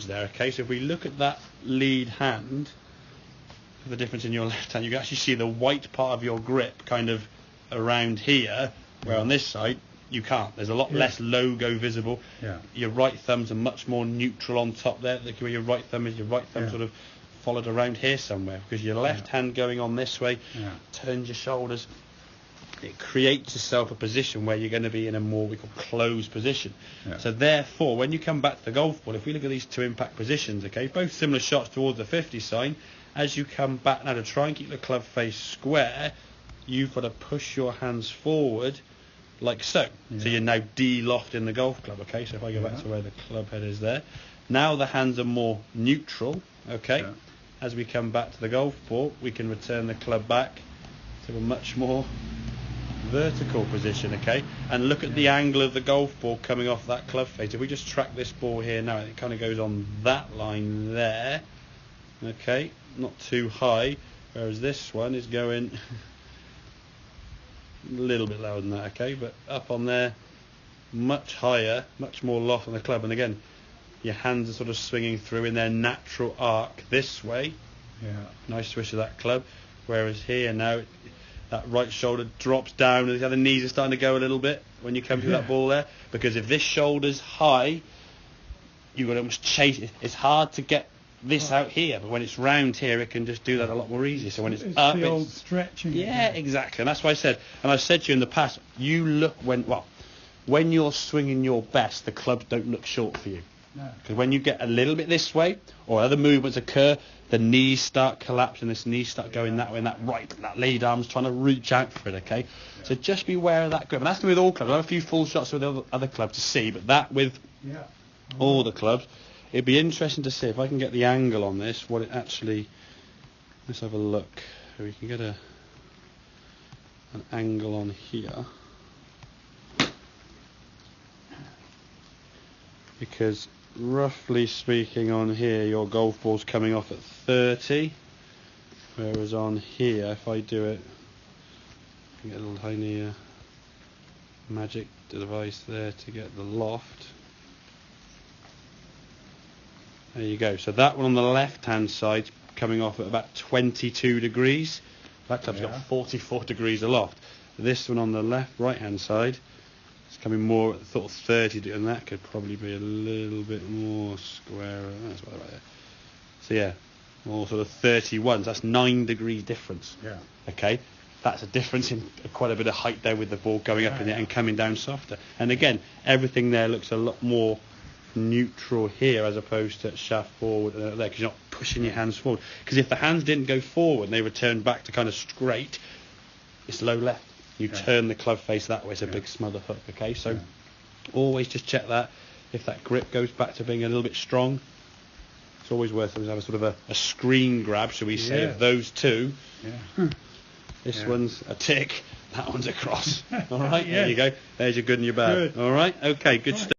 there. Okay, so if we look at that lead hand, the difference in your left hand, you can actually see the white part of your grip kind of around here, where on this side you can't. There's a lot less logo visible. Your right thumbs are much more neutral on top there. Look where your right thumb is. Your right thumb sort of followed around here somewhere, because your left hand going on this way turns your shoulders. It creates itself a position where you're going to be in a more, we call, closed position. So therefore, when you come back to the golf ball, if we look at these two impact positions, okay, both similar shots towards the 50 sign, as you come back now to try and keep the club face square, you've got to push your hands forward like so. So you're now de-lofting the golf club, okay? So if I go back to where the club head is there, now the hands are more neutral, okay? As we come back to the golf ball, we can return the club back to a much more vertical position, okay? And look at the angle of the golf ball coming off that club face. If we just track this ball here now, it kind of goes on that line there, okay? Not too high, whereas this one is going a little bit lower than that, okay? But up on there, much higher, much more loft on the club. And again, your hands are sort of swinging through in their natural arc this way. Nice swish of that club. Whereas here now, that right shoulder drops down, and the other knees are starting to go a little bit when you come to that ball there. Because if this shoulder's high, you've got to almost chase it. It's hard to get this out here, but when it's round here, it can just do that a lot more easy. So when it's up, the old stretching. Exactly. And that's why I said, and I've said to you in the past, you look when you're swinging your best, the clubs don't look short for you. Because when you get a little bit this way, or other movements occur, the knees start collapsing, this knees start going that way, and that lead arm's trying to reach out for it, okay? So just be aware of that grip. And that's with all clubs. I have a few full shots with the other clubs to see, but that with all the clubs, it'd be interesting to see if I can get the angle on this, what it actually... Let's have a look. We can get an angle on here. Because roughly speaking on here, your golf ball's coming off at 30, whereas on here, if I do it, I can get a little tiny magic device there to get the loft. There you go. So that one on the left hand side coming off at about 22 degrees. That club's got 44 degrees of loft. This one on the right hand side, it's coming more at sort of 30, and that could probably be a little bit more square. That's right there. So yeah, more sort of 31. So that's 9 degrees difference. Okay, that's a difference in quite a bit of height there with the ball going up in it and coming down softer. And again, everything there looks a lot more neutral here as opposed to shaft forward and there, because you're not pushing your hands forward. Because if the hands didn't go forward and they returned back to kind of straight, it's low left. You turn the club face that way, it's a big smother hook, okay? So always just check that. If that grip goes back to being a little bit strong, it's always worth it to have a sort of a screen grab, shall we say, of those two. This one's a tick, that one's a cross. All right, there you go. There's your good and your bad. All right, okay, good stuff.